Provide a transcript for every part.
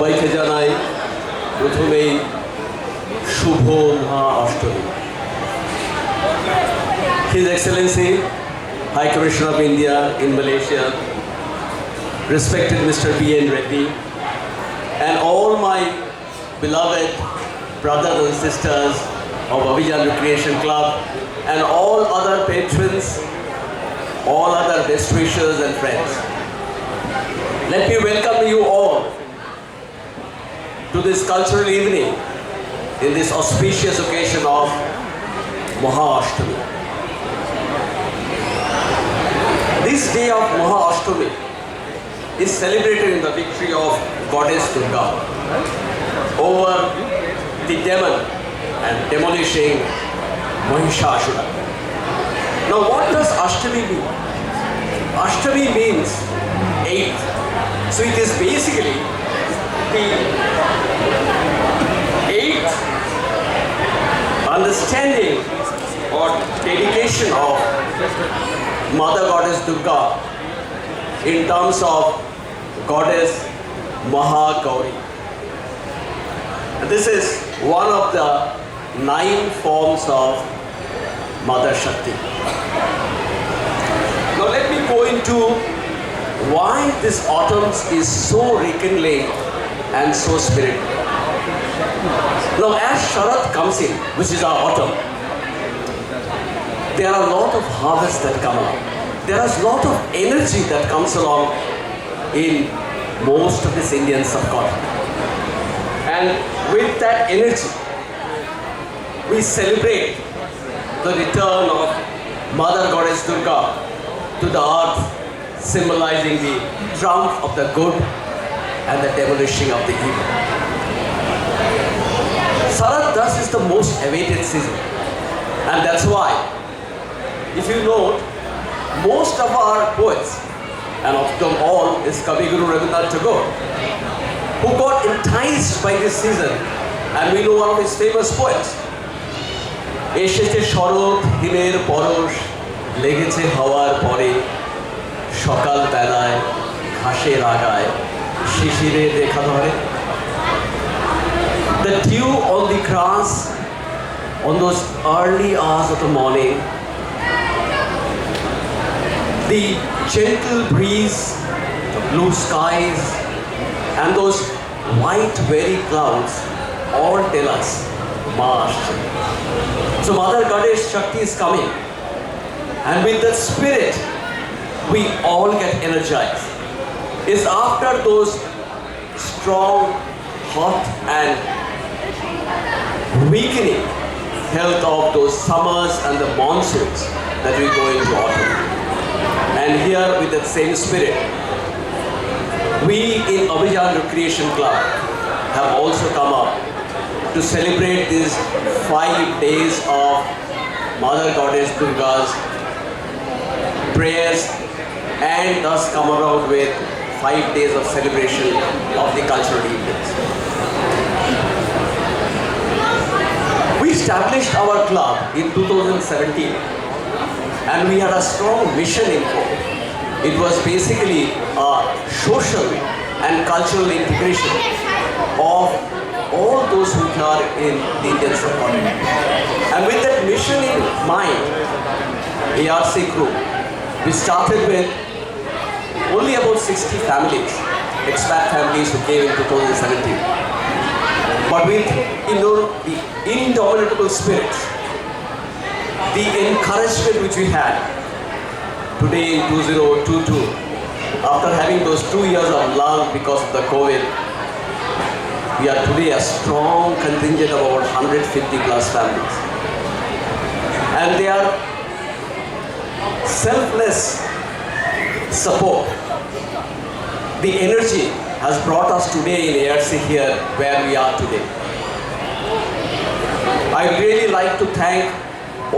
সবাইকে জানাই প্রথমেই শুভ মহা Ashtami. His Excellency, High Commissioner of India in Malaysia, respected Mr. B.N. Reddy, and all my beloved brothers and sisters of Abhijan Recreation Club, and all other patrons, all other best wishers and friends. Let me welcome you all to this cultural evening in this auspicious occasion of Maha Astami. This day of Maha Astami is celebrated in the victory of Goddess Durga over the demon and demolishing Mahishasura. Now what does Astami mean? Astami means 8th. So it is basically the 8th understanding or dedication of Mother Goddess Durga in terms of Goddess Maha Gauri. This is one of the 9 forms of Mother Shakti. Now let me go into why this autumn is so rekindling and so spiritual. Now as Sharad comes in, which is our autumn, there are a lot of harvests that come along. There is a lot of energy that comes along in most of this Indian subcontinent. And with that energy, we celebrate the return of Mother Goddess Durga to the earth, symbolizing the triumph of the good and the demolishing of the evil. Sharad thus is the most awaited season, and that's why, if you note, most of our poets, and of them all is Kavi Guru Rabindranath Tagore, who got enticed by this season, and we know one of his famous poems, এসেছে শরৎ হিমের পরশ লেগেছে হওয়ার পরে সকাল বেলায় ঘাসের আগায় শিশিরে দেখা ধরে. The dew on the grass on those early hours of the morning, the gentle breeze, the blue skies, and those white very clouds all tell us March. So Mother Goddess Shakti is coming, and with that spirit we all get energized. It's after those strong, hot and weakening health of those summers and the monsoons that we go into autumn. And here with that same spirit, we in Abhijan Recreation Club have also come up to celebrate these 5 days of Mother Goddess Durga's prayers, and thus come around with 5 days of celebration of the cultural evenings. We established our club in 2017, and we had a strong mission in core. It was basically a social and cultural integration of all those who are in the Indian subcontinent. And with that mission in mind, ARC Group, we started with only about 60 families, expat families who came in 2017. But with the indomitable spirit, the encouragement which we had today in 2022, after having those 2 years of lull because of the COVID, we are today a strong contingent of about 150 plus families. And they are selfless support. The energy has brought us today in ARC here where we are today. I really like to thank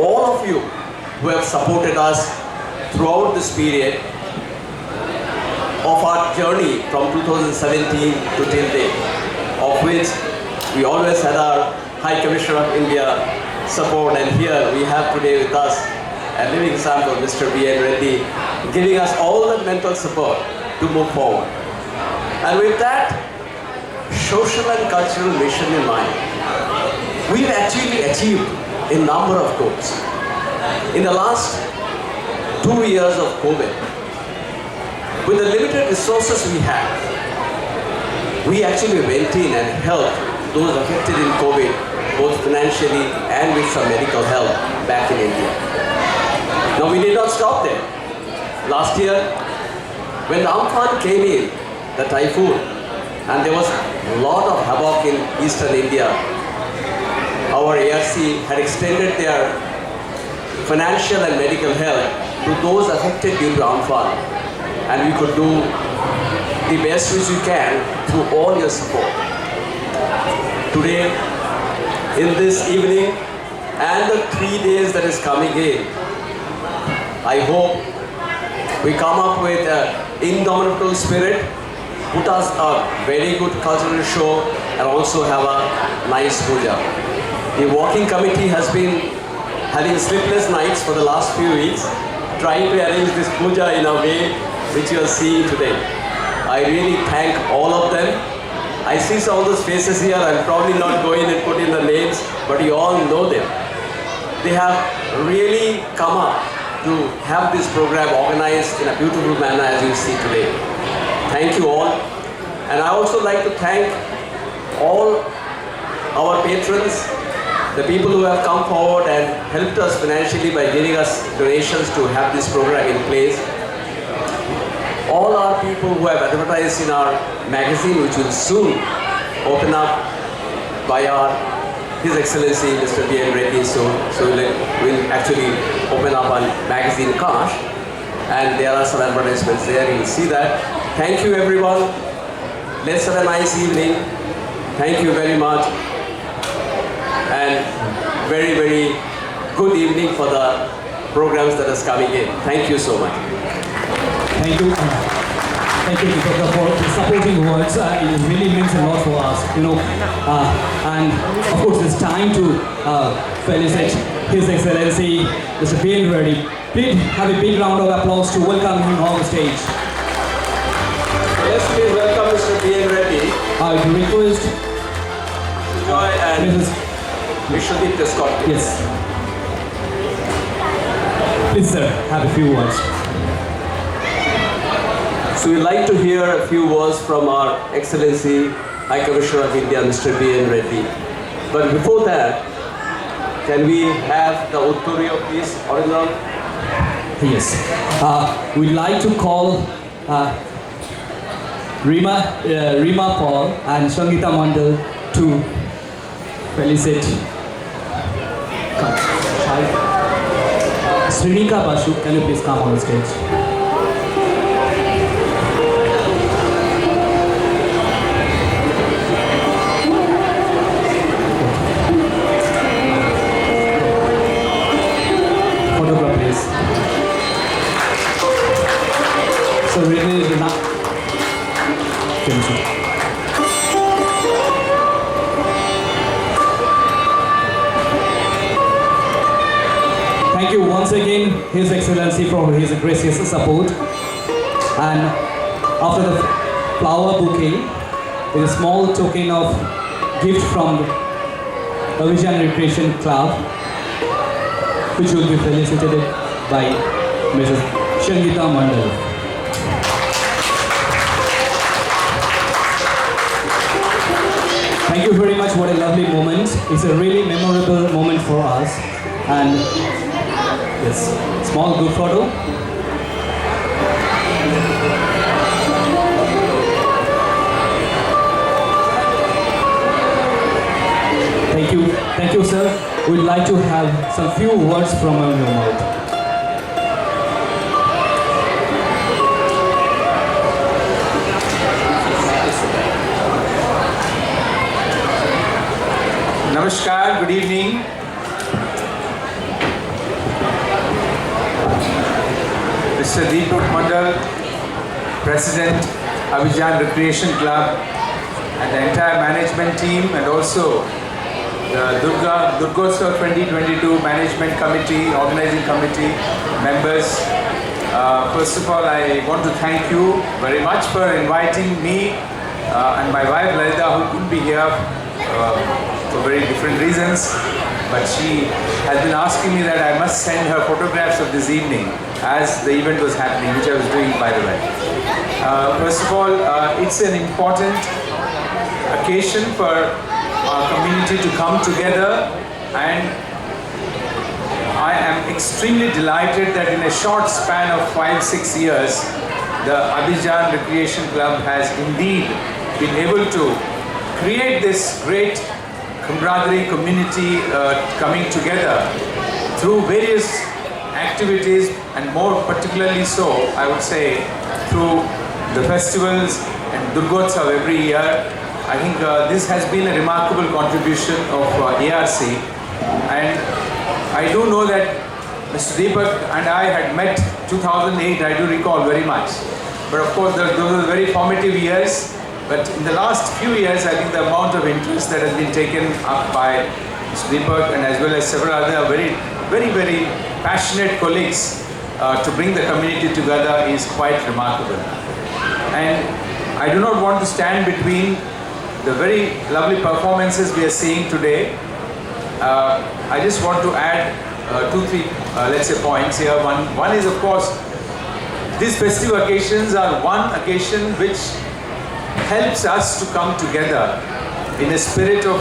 all of you who have supported us throughout this period of our journey from 2017 to till date, of which we always had our High Commissioner of India support, and here we have today with us a living example, Mr. B.N. Reddy, giving us all the mental support to move forward. And with that, social and cultural mission in mind. We've actually achieved a number of goals. In the last 2 years of COVID, with the limited resources we had, we actually went in and helped those affected in COVID, both financially and with some medical help back in India. Now we did not stop there. Last year, when the Amphan came in, the typhoon, and there was a lot of havoc in eastern India, our ARC had extended their financial and medical help to those affected due to Amphan, and we could do the best which we can through all your support. Today, in this evening, and the 3 days that is coming in, I hope we come up with an indomitable spirit, put us a very good cultural show, and also have a nice puja. The walking committee has been having sleepless nights for the last few weeks, trying to arrange this puja in a way which you are seeing today. I really thank all of them. I see some of those faces here. I'll probably not go in and put in the names, but you all know them. They have really come up to have this program organized in a beautiful manner as you see today. Thank you all. And I also like to thank all our patrons, the people who have come forward and helped us financially by giving us donations to have this program in place. All our people who have advertised in our magazine, which will soon open up by His Excellency Mr. B.N. Reddy soon. So we'll actually open up a magazine Kash, and there are some advertisements there. You'll see that. Thank you everyone. Let's have a nice evening. Thank you very much. And very, very good evening for the programs that is coming in. Thank you so much. Thank you. Thank you, Durgotsav, for the supporting words. It really means a lot for us, and of course it's time to felicitate His Excellency Mr. B.N. Reddy. Please have a big round of applause to welcome him on the stage. Let's please welcome Mr. B.N. Reddy. I request Joy and Mrs. Vishwadit Scott. Yes. Please, sir, have a few words. So we'd like to hear a few words from our Excellency High Commissioner of India, Mr. B.N. Reddy. But before that, can we have the Uttoriyo, please, original? Yes. We'd like to call Rima Paul and Sangeeta Mandal to felicitate Srinika Basu. Can you please come on the stage? So really is not finishing. Thank you once again, His Excellency, for his gracious support. And after the flower bouquet, is a small token of gift from Avijan Recreation Club, which will be felicitated by Mrs. Sangeeta Mandal. Thank you very much. What a lovely moment. It's a really memorable moment for us. And yes, small group photo. Thank you, sir. We'd like to have some few words from your mouth. Namaskar, good evening. Mr. Deepak Mandal, President, Avijan Recreation Club, and the entire management team, and also the Durgotsav 2022 Management Committee, Organizing Committee members. First of all, I want to thank you very much for inviting me and my wife Lalita, who couldn't be here for very different reasons, but she has been asking me that I must send her photographs of this evening as the event was happening, which I was doing, by the way. First of all, it's an important occasion for our community to come together, and I am extremely delighted that in a short span of 5-6 years, the Abhijan Recreation Club has indeed been able to create this great camaraderie community coming together through various activities, and more particularly so, I would say, through the festivals and Durgotsav every year. I think this has been a remarkable contribution of ARC, and I do know that Mr. Deepak and I had met 2008, I do recall very much. But of course, those were very formative years. But in the last few years, I think the amount of interest that has been taken up by Mr. Deepak and as well as several other very passionate colleagues to bring the community together is quite remarkable. And I do not want to stand between the very lovely performances we are seeing today. I just want to add 2-3 let's say points here. One is, of course, these festive occasions are one occasion which helps us to come together in a spirit of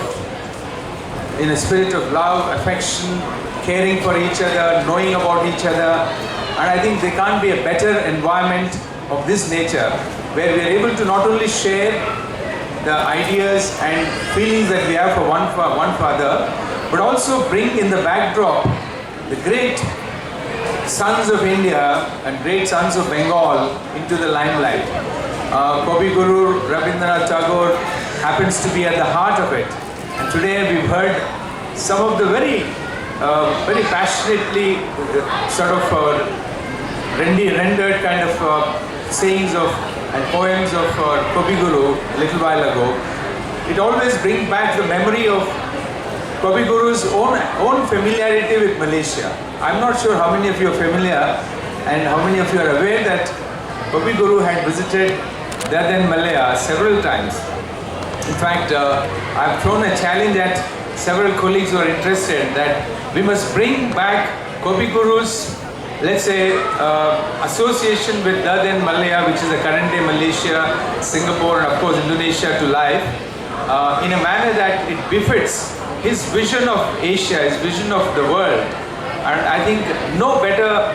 love, affection, caring for each other, knowing about each other. And I think there can't be a better environment of this nature where we are able to not only share the ideas and feelings that we have for one father, but also bring in the backdrop the great sons of India and great sons of Bengal into the limelight. Kavi Guru Rabindranath Tagore happens to be at the heart of it. And today we've heard some of the very passionately sort of rendered kind of sayings of and poems of Kavi Guru a little while ago. It always brings back the memory of Kavi Guru's own familiarity with Malaysia. I'm not sure how many of you are familiar and how many of you are aware that Kavi Guru had visited Dadan Malaya several times. In fact, I've thrown a challenge at several colleagues who are interested that we must bring back Kavi Guru's, let's say, association with Dadan Malaya, which is the current day Malaysia, Singapore, and of course Indonesia, to life in a manner that it befits his vision of Asia, his vision of the world. And I think no better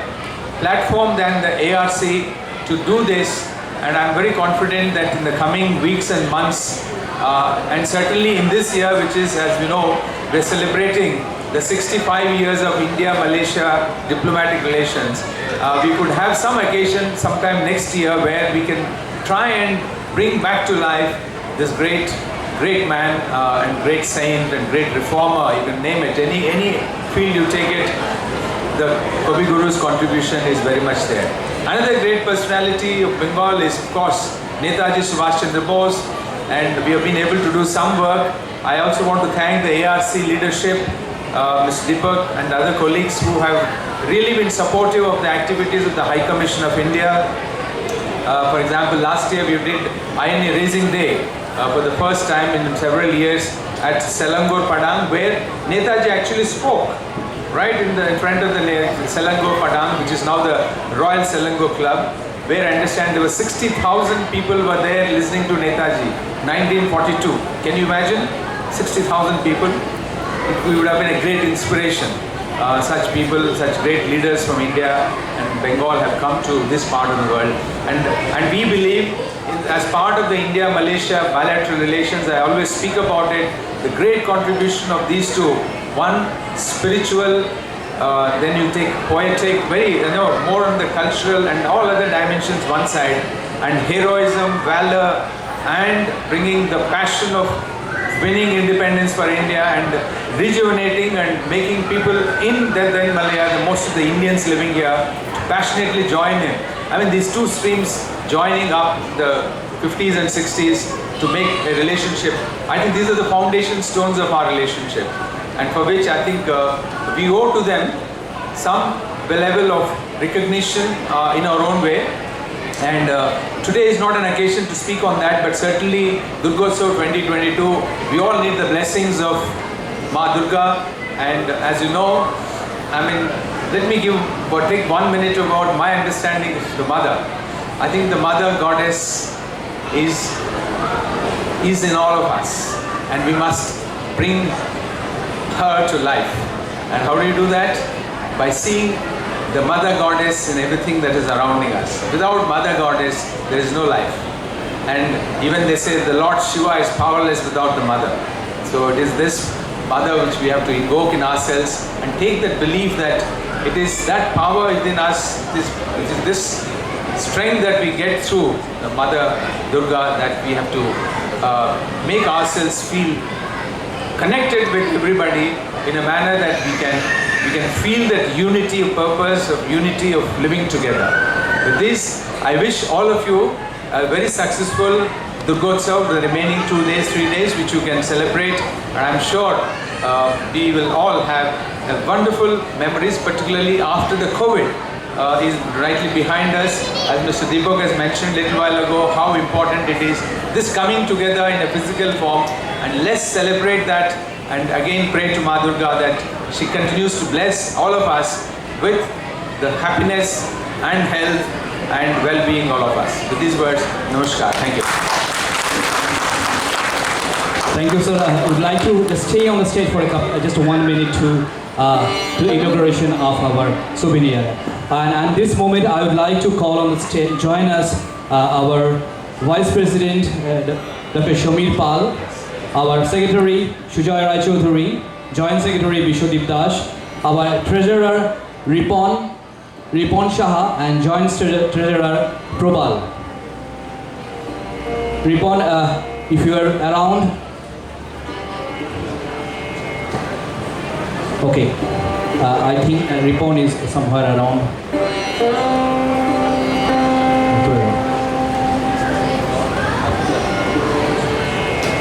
platform than the ARC to do this. And I'm very confident that in the coming weeks and months, and certainly in this year, which is, as we know, we're celebrating the 65 years of India-Malaysia diplomatic relations. We could have some occasion sometime next year where we can try and bring back to life this great man and great saint and great reformer, you can name it, any field you take it, the Kavi Guru's contribution is very much there. Another great personality of Bengal is, of course, Netaji Subhash Chandra Bose, and we have been able to do some work. I also want to thank the ARC leadership, Mr. Deepak and other colleagues who have really been supportive of the activities of the High Commission of India. For example, last year we did Iron Erasing Day for the first time in several years at Selangor Padang, where Netaji actually spoke right in front of the Selangor Padang, which is now the Royal Selangor Club, where I understand there were 60,000 people were there listening to Netaji, 1942. Can you imagine? 60,000 people. It would have been a great inspiration. Such people, such great leaders from India and Bengal have come to this part of the world. And we believe, as part of the India-Malaysia bilateral relations, I always speak about it, the great contribution of these two. One, spiritual, then you take poetic, very, more on the cultural and all other dimensions one side, and heroism, valor, and bringing the passion of winning independence for India and rejuvenating and making people in Dadan Malaya, the most of the Indians living here, passionately join in. I mean, these two streams joining up the 50s and 60s to make a relationship. I think these are the foundation stones of our relationship, and for which I think we owe to them some level of recognition in our own way. And today is not an occasion to speak on that, but certainly Durgotsav 2022, we all need the blessings of Ma Durga. And as you know, I mean, let me take 1 minute about my understanding of the mother. I think the mother goddess is in all of us, and we must bring her to life. And how do you do that? By seeing the mother goddess in everything that is surrounding us. Without mother goddess, there is no life. And even they say the Lord Shiva is powerless without the mother. So it is this mother which we have to invoke in ourselves and take that belief that it is that power within us, this strength that we get through the Mother Durga, that we have to make ourselves feel connected with everybody in a manner that we can feel that unity of purpose, of unity of living together. With this, I wish all of you a very successful Durgotsav, the remaining 2 days, 3 days, which you can celebrate. And I'm sure we will all have wonderful memories, particularly after the COVID is rightly behind us. As Mr. Deepak has mentioned a little while ago, how important it is, this coming together in a physical form. And let's celebrate that, and again pray to Ma Durga that she continues to bless all of us with the happiness and health and well-being all of us. With these words, namaskar. Thank you. Thank you, sir. I would like to just stay on the stage for just 1 minute to inauguration of our souvenir. And at this moment, I would like to call on the stage, join us, our Vice President, Dr. Shamir Pal, our Secretary, Shujoy Rai Chaudhary, Joint Secretary, Bishwadip Dash, our Treasurer, Ripon Shaha, and Joint Treasurer, Probal. Ripon, if you are around. Okay, I think Ripon is somewhere around.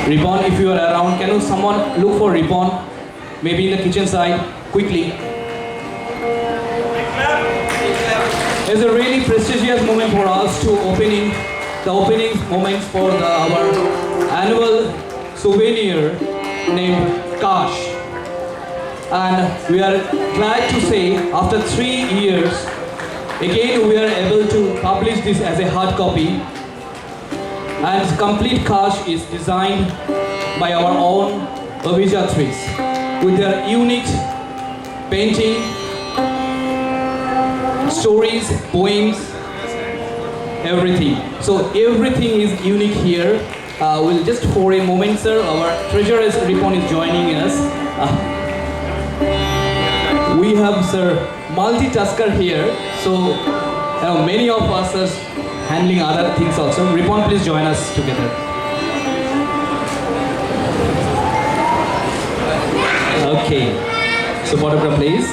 Ripon, if you are around, can someone look for Ripon? Maybe in the kitchen side, quickly. It's a really prestigious moment for us to the opening moments for our annual souvenir named Kash. And we are glad to say, after 3 years, again we are able to publish this as a hard copy. And complete Kash is designed by our own Abhijatris with their unique painting, stories, poems, everything. So everything is unique here. We'll just for a moment, sir, our treasurer Ripon is joining us. We have, sir, multitasker here. So many of us are handling other things also. Ripon, please join us together. Okay, so photograph please.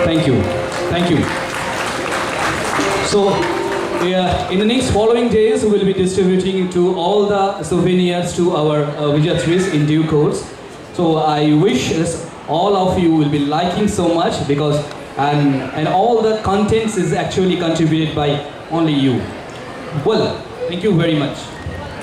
Thank you, thank you. So, in the next following days, we will be distributing to all the souvenirs to our Vijayatris in due course. So I wish all of you will be liking so much because and all the contents is actually contributed by only you. Well, thank you very much.